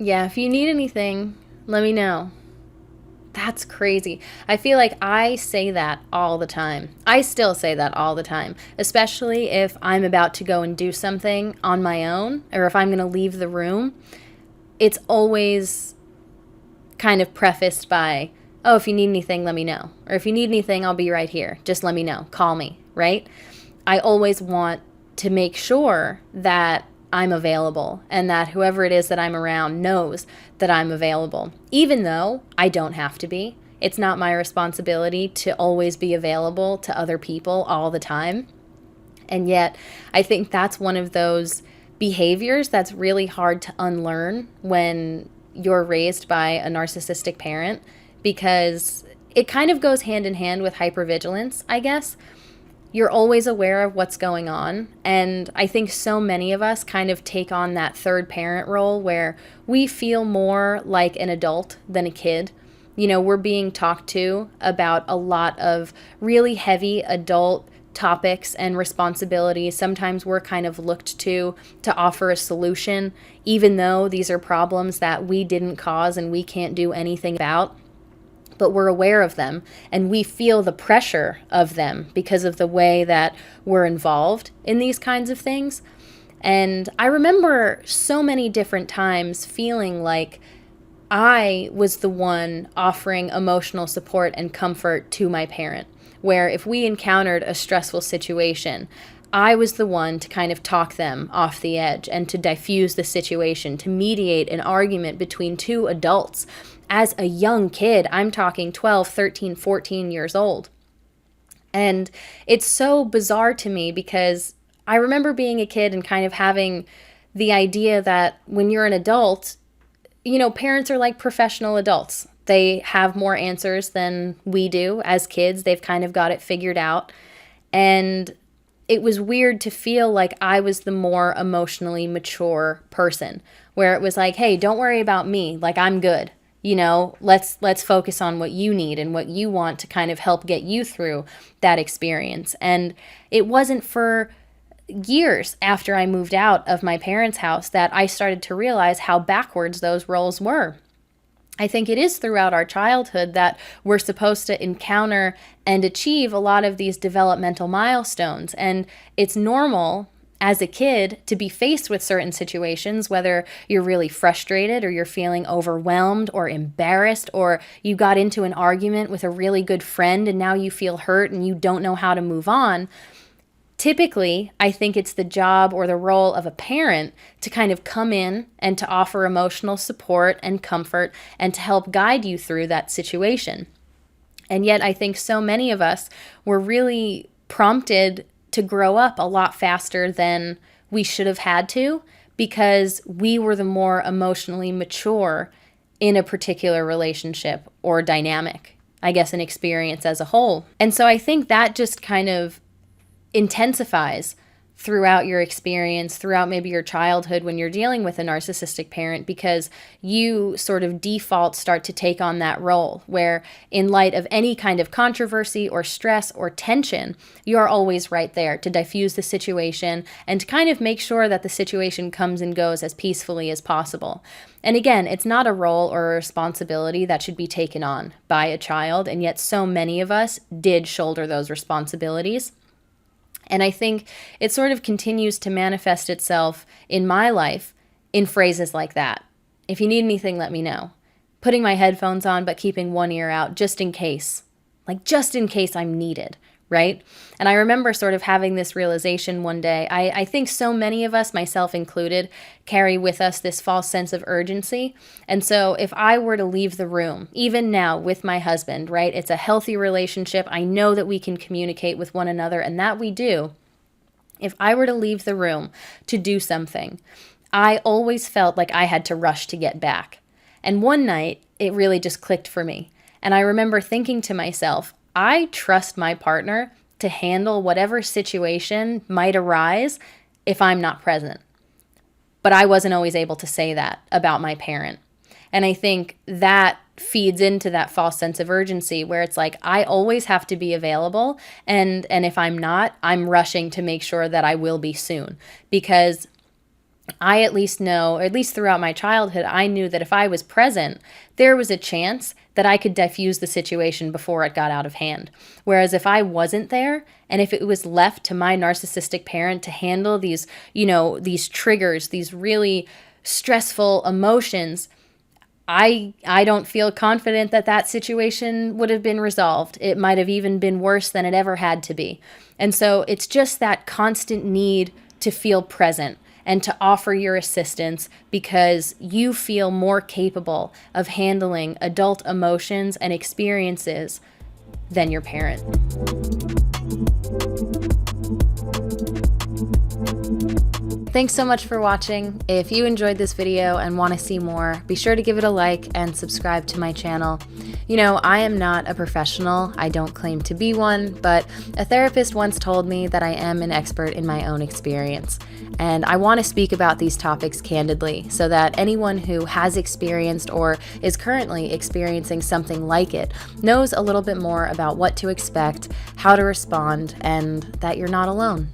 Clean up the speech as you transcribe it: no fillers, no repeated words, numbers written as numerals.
Yeah, if you need anything, let me know. That's crazy. I feel like I say that all the time. I still say that all the time, especially if I'm about to go and do something on my own or if I'm going to leave the room. It's always kind of prefaced by, oh, if you need anything, let me know. Or if you need anything, I'll be right here. Just let me know. Call me, right? I always want to make sure that I'm available and that whoever it is that I'm around knows that I'm available, even though I don't have to be. It's not my responsibility to always be available to other people all the time. And yet, I think that's one of those behaviors that's really hard to unlearn when you're raised by a narcissistic parent because it kind of goes hand in hand with hypervigilance, I guess. You're always aware of what's going on. And I think so many of us kind of take on that third parent role where we feel more like an adult than a kid. You know, we're being talked to about a lot of really heavy adult topics and responsibilities. Sometimes we're kind of looked to offer a solution, even though these are problems that we didn't cause and we can't do anything about, but we're aware of them and we feel the pressure of them because of the way that we're involved in these kinds of things. And I remember so many different times feeling like I was the one offering emotional support and comfort to my parent, where if we encountered a stressful situation, I was the one to kind of talk them off the edge and to diffuse the situation, to mediate an argument between two adults. As a young kid, I'm talking 12, 13, 14 years old. And it's so bizarre to me because I remember being a kid and kind of having the idea that when you're an adult, you know, parents are like professional adults. They have more answers than we do as kids. They've kind of got it figured out. And it was weird to feel like I was the more emotionally mature person, where it was like, hey, don't worry about me. Like, I'm good. You know, let's focus on what you need and what you want to kind of help get you through that experience. And it wasn't for years after I moved out of my parents' house that I started to realize how backwards those roles were. I think it is throughout our childhood that we're supposed to encounter and achieve a lot of these developmental milestones. And it's normal as a kid to be faced with certain situations, whether you're really frustrated or you're feeling overwhelmed or embarrassed, or you got into an argument with a really good friend and now you feel hurt and you don't know how to move on. Typically, I think it's the job or the role of a parent to kind of come in and to offer emotional support and comfort and to help guide you through that situation. And yet, I think so many of us were really prompted to grow up a lot faster than we should have had to because we were the more emotionally mature in a particular relationship or dynamic, I guess, an experience as a whole. And so I think that just kind of intensifies throughout your experience, throughout maybe your childhood when you're dealing with a narcissistic parent, because you sort of default start to take on that role where in light of any kind of controversy or stress or tension, you're always right there to diffuse the situation and to kind of make sure that the situation comes and goes as peacefully as possible. And again, it's not a role or a responsibility that should be taken on by a child, and yet so many of us did shoulder those responsibilities. And I think it sort of continues to manifest itself in my life in phrases like that. If you need anything, let me know. Putting my headphones on, but keeping one ear out just in case. Like, just in case I'm needed, right? And I remember sort of having this realization one day. I think so many of us, myself included, carry with us this false sense of urgency. And so if I were to leave the room, even now with my husband, right, it's a healthy relationship. I know that we can communicate with one another and that we do. If I were to leave the room to do something, I always felt like I had to rush to get back. And one night, it really just clicked for me. And I remember thinking to myself, I trust my partner to handle whatever situation might arise if I'm not present. But I wasn't always able to say that about my parent. And I think that feeds into that false sense of urgency where it's like, I always have to be available. And if I'm not, I'm rushing to make sure that I will be soon. Because I at least know, or at least throughout my childhood, I knew that if I was present, there was a chance that I could diffuse the situation before it got out of hand. Whereas if I wasn't there, and if it was left to my narcissistic parent to handle these, these triggers, these really stressful emotions, I don't feel confident that that situation would have been resolved. It might have even been worse than it ever had to be. And so it's just that constant need to feel present and to offer your assistance because you feel more capable of handling adult emotions and experiences than your parent. Thanks so much for watching. If you enjoyed this video and want to see more, be sure to give it a like and subscribe to my channel. I am not a professional. I don't claim to be one, but a therapist once told me that I am an expert in my own experience. And I want to speak about these topics candidly so that anyone who has experienced or is currently experiencing something like it knows a little bit more about what to expect, how to respond, and that you're not alone.